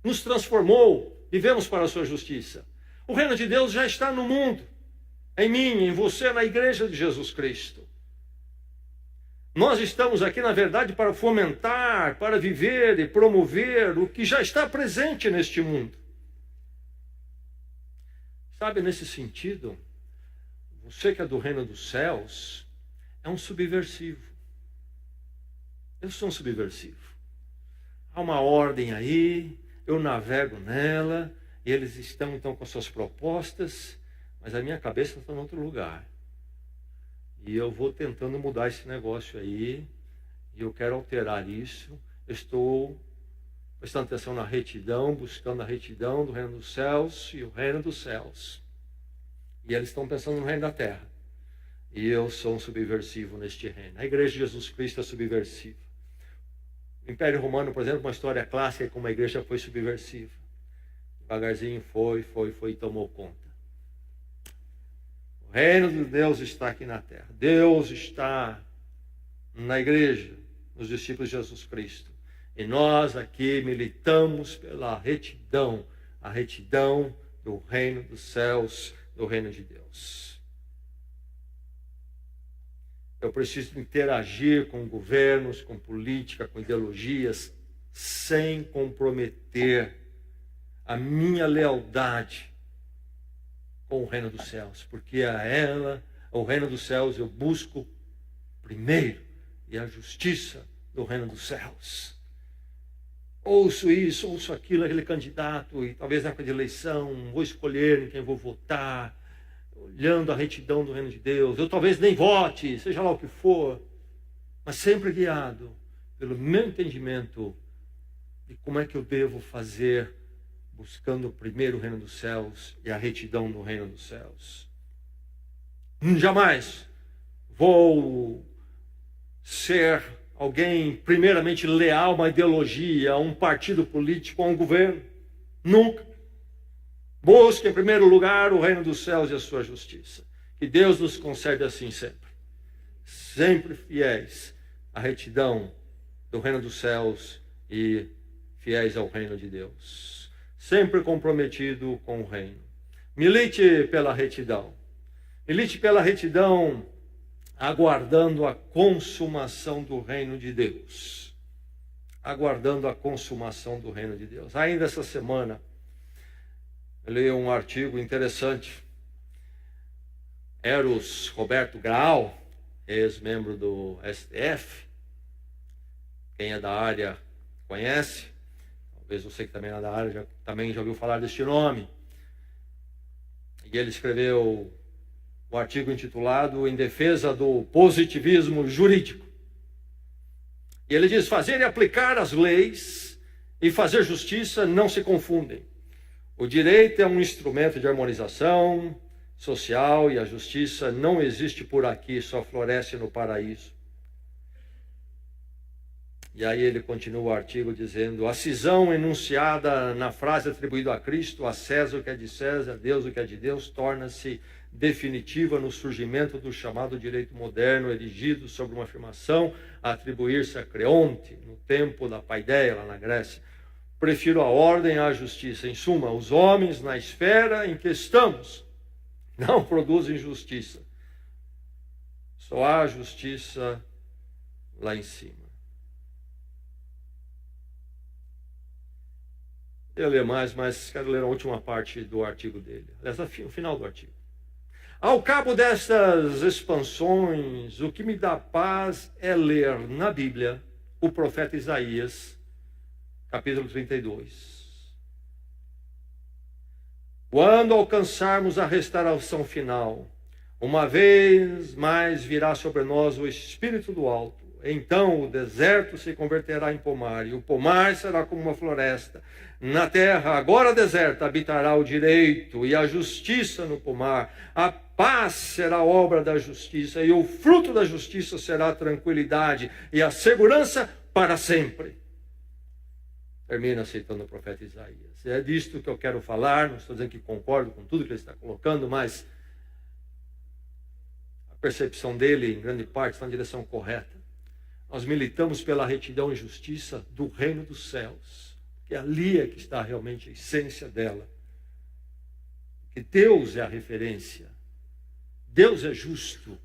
Nos transformou. Vivemos para a sua justiça. O reino de Deus já está no mundo. Em mim, em você, na igreja de Jesus Cristo. Nós estamos aqui, na verdade, para fomentar, para viver e promover o que já está presente neste mundo. Sabe, nesse sentido, você que é do reino dos céus, é um subversivo. Eu sou um subversivo. Há uma ordem aí, eu navego nela, e eles estão então com suas propostas, mas a minha cabeça está em outro lugar. E eu vou tentando mudar esse negócio aí, e eu quero alterar isso. Eu estou prestando atenção na retidão, buscando a retidão do reino dos céus e o reino dos céus. E eles estão pensando no reino da terra. E eu sou um subversivo neste reino. A igreja de Jesus Cristo é subversiva. O Império Romano, por exemplo, uma história clássica de como a igreja foi subversiva. Devagarzinho foi e tomou conta. O reino de Deus está aqui na terra. Deus está na igreja, nos discípulos de Jesus Cristo. E nós aqui militamos pela retidão, a retidão do reino dos céus, do reino de Deus. Eu preciso interagir com governos, com política, com ideologias, sem comprometer a minha lealdade com o reino dos céus. Porque a ela, o reino dos céus, eu busco primeiro, e a justiça do reino dos céus. Ouço isso, ouço aquilo, aquele candidato, e talvez na época de eleição, vou escolher em quem vou votar, olhando a retidão do reino de Deus. Eu talvez nem vote, seja lá o que for, mas sempre guiado pelo meu entendimento de como é que eu devo fazer, buscando primeiro o reino dos céus e a retidão do reino dos céus. Jamais vou ser alguém primeiramente leal a uma ideologia, a um partido político, a um governo. Nunca. Busque em primeiro lugar o reino dos céus e a sua justiça. Que Deus nos concede assim sempre. Sempre fiéis à retidão do reino dos céus e fiéis ao reino de Deus. Sempre comprometido com o reino. Milite pela retidão. Milite pela retidão, aguardando a consumação do reino de Deus. Aguardando a consumação do reino de Deus. Ainda essa semana, eu li um artigo interessante. Eros Roberto Graal, ex-membro do STF, quem é da área conhece, talvez você que também é da área também já ouviu falar deste nome. E ele escreveu o artigo intitulado Em Defesa do Positivismo Jurídico. E ele diz: fazer e aplicar as leis e fazer justiça não se confundem. O direito é um instrumento de harmonização social e a justiça não existe por aqui, só floresce no paraíso. E aí ele continua o artigo dizendo: a cisão enunciada na frase atribuída a Cristo, a César o que é de César, a Deus o que é de Deus, torna-se definitiva no surgimento do chamado direito moderno, erigido sobre uma afirmação a atribuir-se a Creonte, no tempo da Paideia, lá na Grécia. Prefiro a ordem à justiça. Em suma, os homens na esfera em que estamos não produzem justiça. Só há justiça lá em cima. Eu ler mais, mas quero ler a última parte do artigo dele. Aliás, o final do artigo. Ao cabo destas expansões, o que me dá paz é ler na Bíblia o profeta Isaías, capítulo 32. Quando alcançarmos a restauração final, uma vez mais virá sobre nós o Espírito do Alto. Então o deserto se converterá em pomar, e o pomar será como uma floresta. Na terra, agora deserta, habitará o direito e a justiça no pomar. A paz será obra da justiça, e o fruto da justiça será a tranquilidade e a segurança para sempre. Termina citando o profeta Isaías. É disto que eu quero falar, não estou dizendo que concordo com tudo que ele está colocando, mas a percepção dele, em grande parte, está na direção correta. Nós militamos pela retidão e justiça do reino dos céus, que ali é que está realmente a essência dela. Que Deus é a referência. Deus é justo,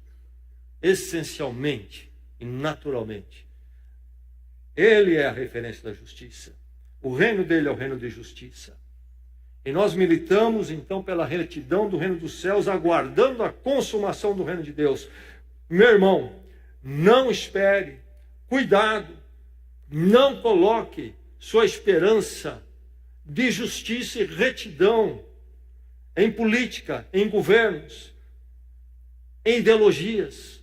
essencialmente e naturalmente. Ele é a referência da justiça. O reino dele é o reino de justiça. E nós militamos, então, pela retidão do reino dos céus, aguardando a consumação do reino de Deus. Meu irmão, não espere. Cuidado, Não coloque sua esperança de justiça e retidão em política, em governos, em ideologias.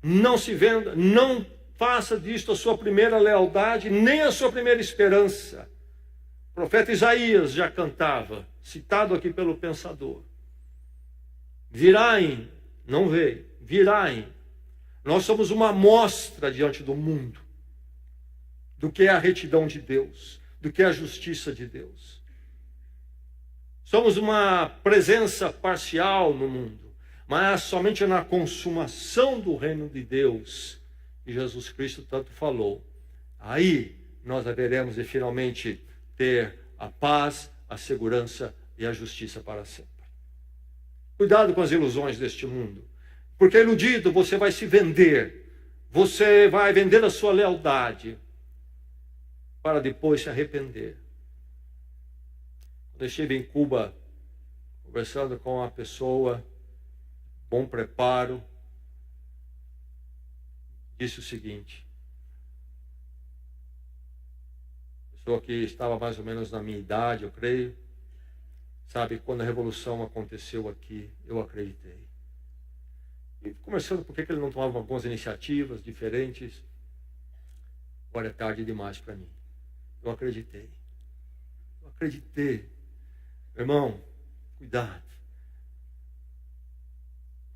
Não se venda, não faça disto a sua primeira lealdade, nem a sua primeira esperança. O profeta Isaías já cantava, citado aqui pelo pensador. Viraem, não veio, viraem. Nós somos uma amostra diante do mundo do que é a retidão de Deus, do que é a justiça de Deus. Somos uma presença parcial no mundo, mas somente na consumação do reino de Deus, que Jesus Cristo tanto falou. Aí nós haveremos de finalmente ter a paz, a segurança e a justiça para sempre. Cuidado com as ilusões deste mundo, porque iludido você vai se vender, você vai vender a sua lealdade, para depois se arrepender. Quando eu estive em Cuba, conversando com uma pessoa, bom preparo, disse o seguinte: pessoa que estava mais ou menos na minha idade, eu creio, sabe, quando a revolução aconteceu aqui, eu acreditei. E conversando por que ele não tomava algumas iniciativas diferentes, agora é tarde demais para mim. Eu acreditei. Eu acreditei. Irmão, cuidado.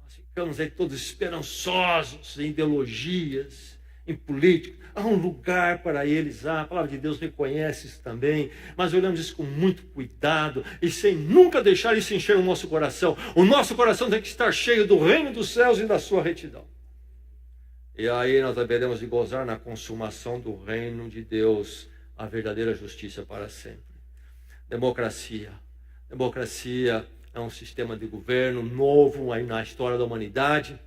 Nós ficamos aí todos esperançosos em ideologias, em política. Há um lugar para eles, a palavra de Deus reconhece isso também, mas olhamos isso com muito cuidado e sem nunca deixar isso encher o nosso coração. O nosso coração tem que estar cheio do reino dos céus e da sua retidão. E aí nós haveremos de gozar na consumação do reino de Deus, a verdadeira justiça para sempre. Democracia. Democracia é um sistema de governo novo aí na história da humanidade.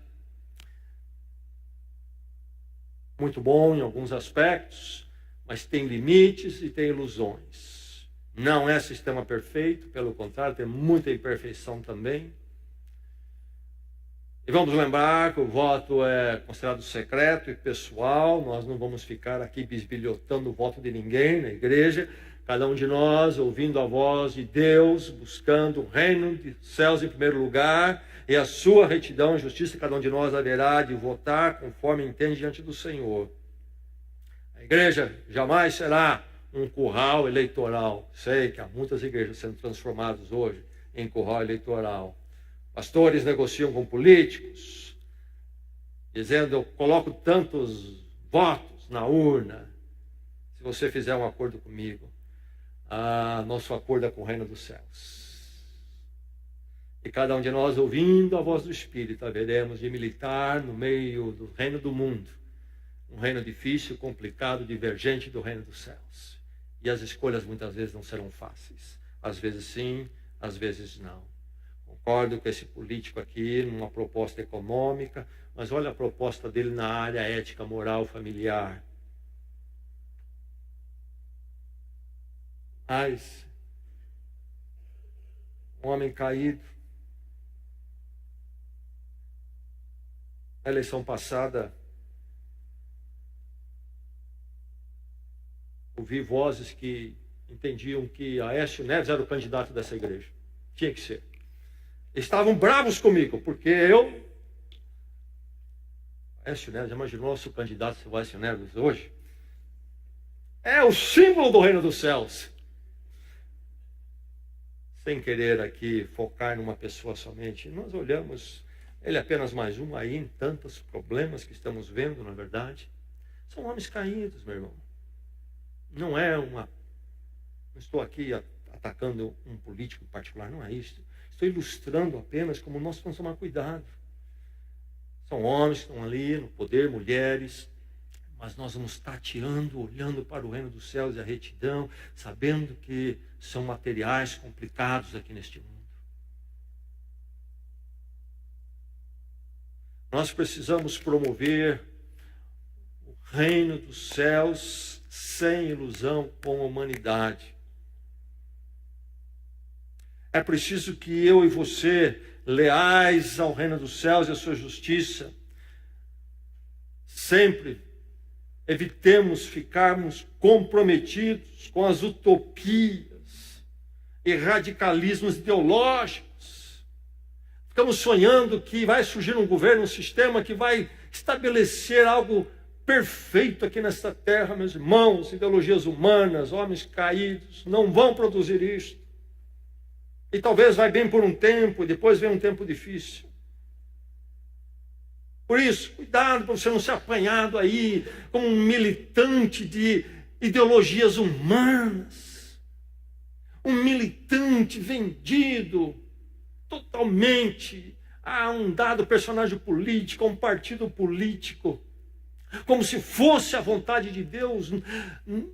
Muito bom em alguns aspectos, mas tem limites e tem ilusões. Não é sistema perfeito, pelo contrário, tem muita imperfeição também. E vamos lembrar que o voto é considerado secreto e pessoal. Nós não vamos ficar aqui bisbilhotando o voto de ninguém na igreja. Cada um de nós ouvindo a voz de Deus, buscando o reino dos céus em primeiro lugar e a sua retidão e justiça, cada um de nós haverá de votar conforme entende diante do Senhor. A igreja jamais será um curral eleitoral. Sei que há muitas igrejas sendo transformadas hoje em curral eleitoral. Pastores negociam com políticos, dizendo: eu coloco tantos votos na urna, se você fizer um acordo comigo. Nosso acordo é com o reino dos céus. E cada um de nós, ouvindo a voz do Espírito, haveremos de militar no meio do reino do mundo. Um reino difícil, complicado, divergente do reino dos céus. E as escolhas muitas vezes não serão fáceis. Às vezes sim, às vezes não. Concordo com esse político aqui numa proposta econômica, mas olha a proposta dele na área ética, moral, familiar. Mas um homem caído, na eleição passada, ouvi vozes que entendiam que Aécio Neves era o candidato dessa igreja. Tinha que ser. Estavam bravos comigo, porque Aécio Neves, já imaginou se o candidato se o Aécio Neves hoje? É o símbolo do reino dos céus. Sem querer aqui focar numa pessoa somente, nós olhamos, ele é apenas mais um aí em tantos problemas que estamos vendo, na verdade. São homens caídos, meu irmão. Não estou aqui atacando um político em particular, não é isso. Estou ilustrando apenas como nós precisamos tomar cuidado. São homens que estão ali no poder, mulheres, mas nós vamos tateando, olhando para o reino dos céus e a retidão, sabendo que são materiais complicados aqui neste mundo. Nós precisamos promover o reino dos céus sem ilusão com a humanidade. É preciso que eu e você, leais ao reino dos céus e à sua justiça, sempre evitemos ficarmos comprometidos com as utopias e radicalismos ideológicos. Ficamos sonhando que vai surgir um governo, um sistema que vai estabelecer algo perfeito aqui nesta terra, meus irmãos. Ideologias humanas, homens caídos, não vão produzir isto. E talvez vai bem por um tempo, depois vem um tempo difícil. Por isso, cuidado para você não ser apanhado aí como um militante de ideologias humanas. Um militante vendido totalmente a um dado personagem político, a um partido político. Como se fosse a vontade de Deus.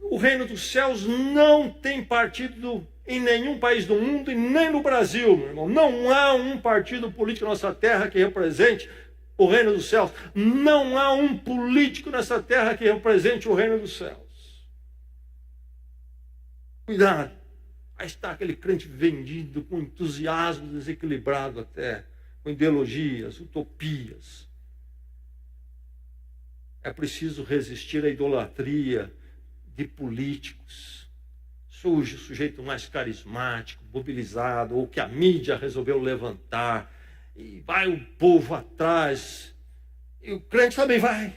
O reino dos céus não tem partido em nenhum país do mundo e nem no Brasil, meu irmão. Não há um partido político na nossa terra que represente o reino dos céus. Não há um político nessa terra que represente o reino dos céus. Cuidado. Aí está aquele crente vendido com entusiasmo desequilibrado até, com ideologias, utopias. É preciso resistir à idolatria de políticos. Surge o sujeito mais carismático, mobilizado, ou que a mídia resolveu levantar, e vai o povo atrás, e o crente também vai.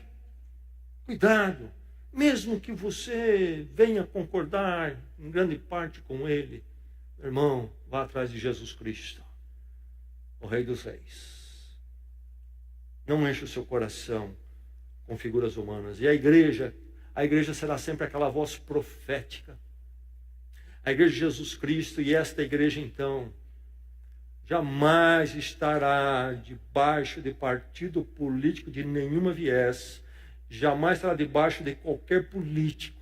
Cuidado, mesmo que você venha concordar em grande parte com ele, meu irmão, vá atrás de Jesus Cristo, o Rei dos Reis. Não enche o seu coração com figuras humanas. E a igreja será sempre aquela voz profética. A igreja de Jesus Cristo, e esta igreja então, jamais estará debaixo de partido político de nenhuma viés, jamais estará debaixo de qualquer político.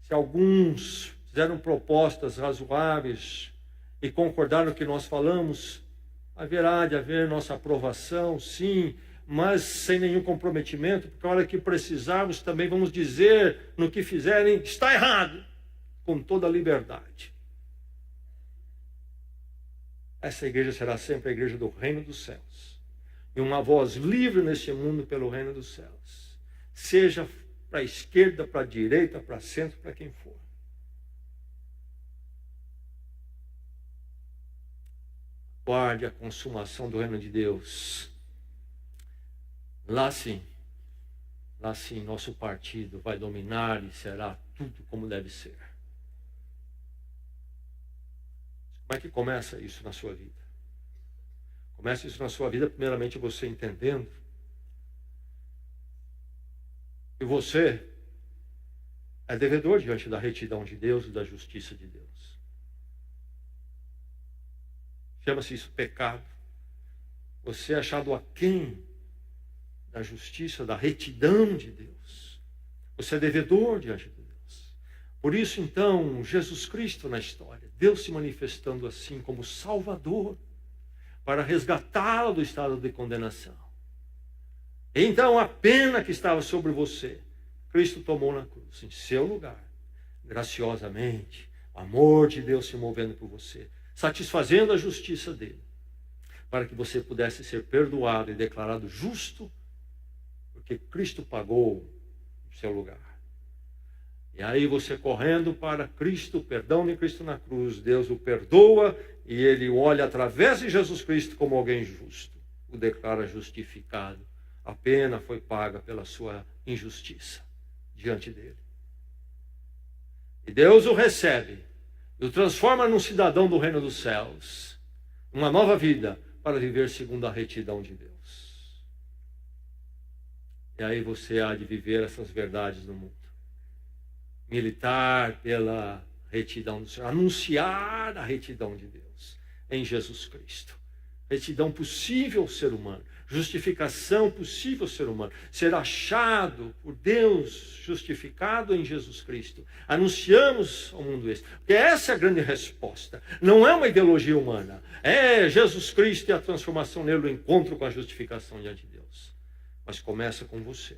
Se alguns fizeram propostas razoáveis e concordaram com o que nós falamos, haverá de haver nossa aprovação, sim, mas sem nenhum comprometimento, porque a hora que precisarmos também vamos dizer no que fizerem, está errado, com toda a liberdade. Essa igreja será sempre a igreja do reino dos céus. E uma voz livre neste mundo pelo reino dos céus. Seja para a esquerda, para a direita, para centro, para quem for. Guarde a consumação do reino de Deus. Lá sim, nosso partido vai dominar e será tudo como deve ser. Como é que começa isso na sua vida? Começa isso na sua vida, primeiramente, você entendendo que você é devedor diante da retidão de Deus e da justiça de Deus. Chama-se isso pecado. Você é achado aquém da justiça, da retidão de Deus. Você é devedor diante de Deus. Por isso, então, Jesus Cristo na história, Deus se manifestando assim como Salvador, para resgatá-lo do estado de condenação. Então, a pena que estava sobre você, Cristo tomou na cruz, em seu lugar, graciosamente, amor de Deus se movendo por você, satisfazendo a justiça dele, para que você pudesse ser perdoado e declarado justo, porque Cristo pagou o seu lugar. E aí você correndo para Cristo, o perdão de Cristo na cruz, Deus o perdoa e ele olha através de Jesus Cristo como alguém justo, o declara justificado. A pena foi paga pela sua injustiça diante dele. E Deus o recebe e o transforma num cidadão do reino dos céus, uma nova vida para viver segundo a retidão de Deus. E aí você há de viver essas verdades no mundo. Militar pela retidão do Senhor. Anunciar a retidão de Deus em Jesus Cristo. Retidão possível ao ser humano. Justificação possível ao ser humano. Ser achado por Deus, justificado em Jesus Cristo. Anunciamos ao mundo isso. Porque essa é a grande resposta. Não é uma ideologia humana. É Jesus Cristo e a transformação nele, o encontro com a justificação diante de Deus. Mas começa com você.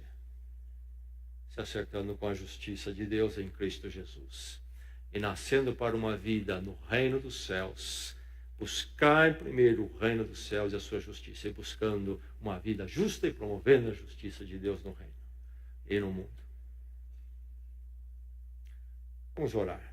Se acertando com a justiça de Deus em Cristo Jesus. E nascendo para uma vida no reino dos céus. Buscar primeiro o reino dos céus e a sua justiça. E buscando uma vida justa e promovendo a justiça de Deus no reino. e no mundo. Vamos orar.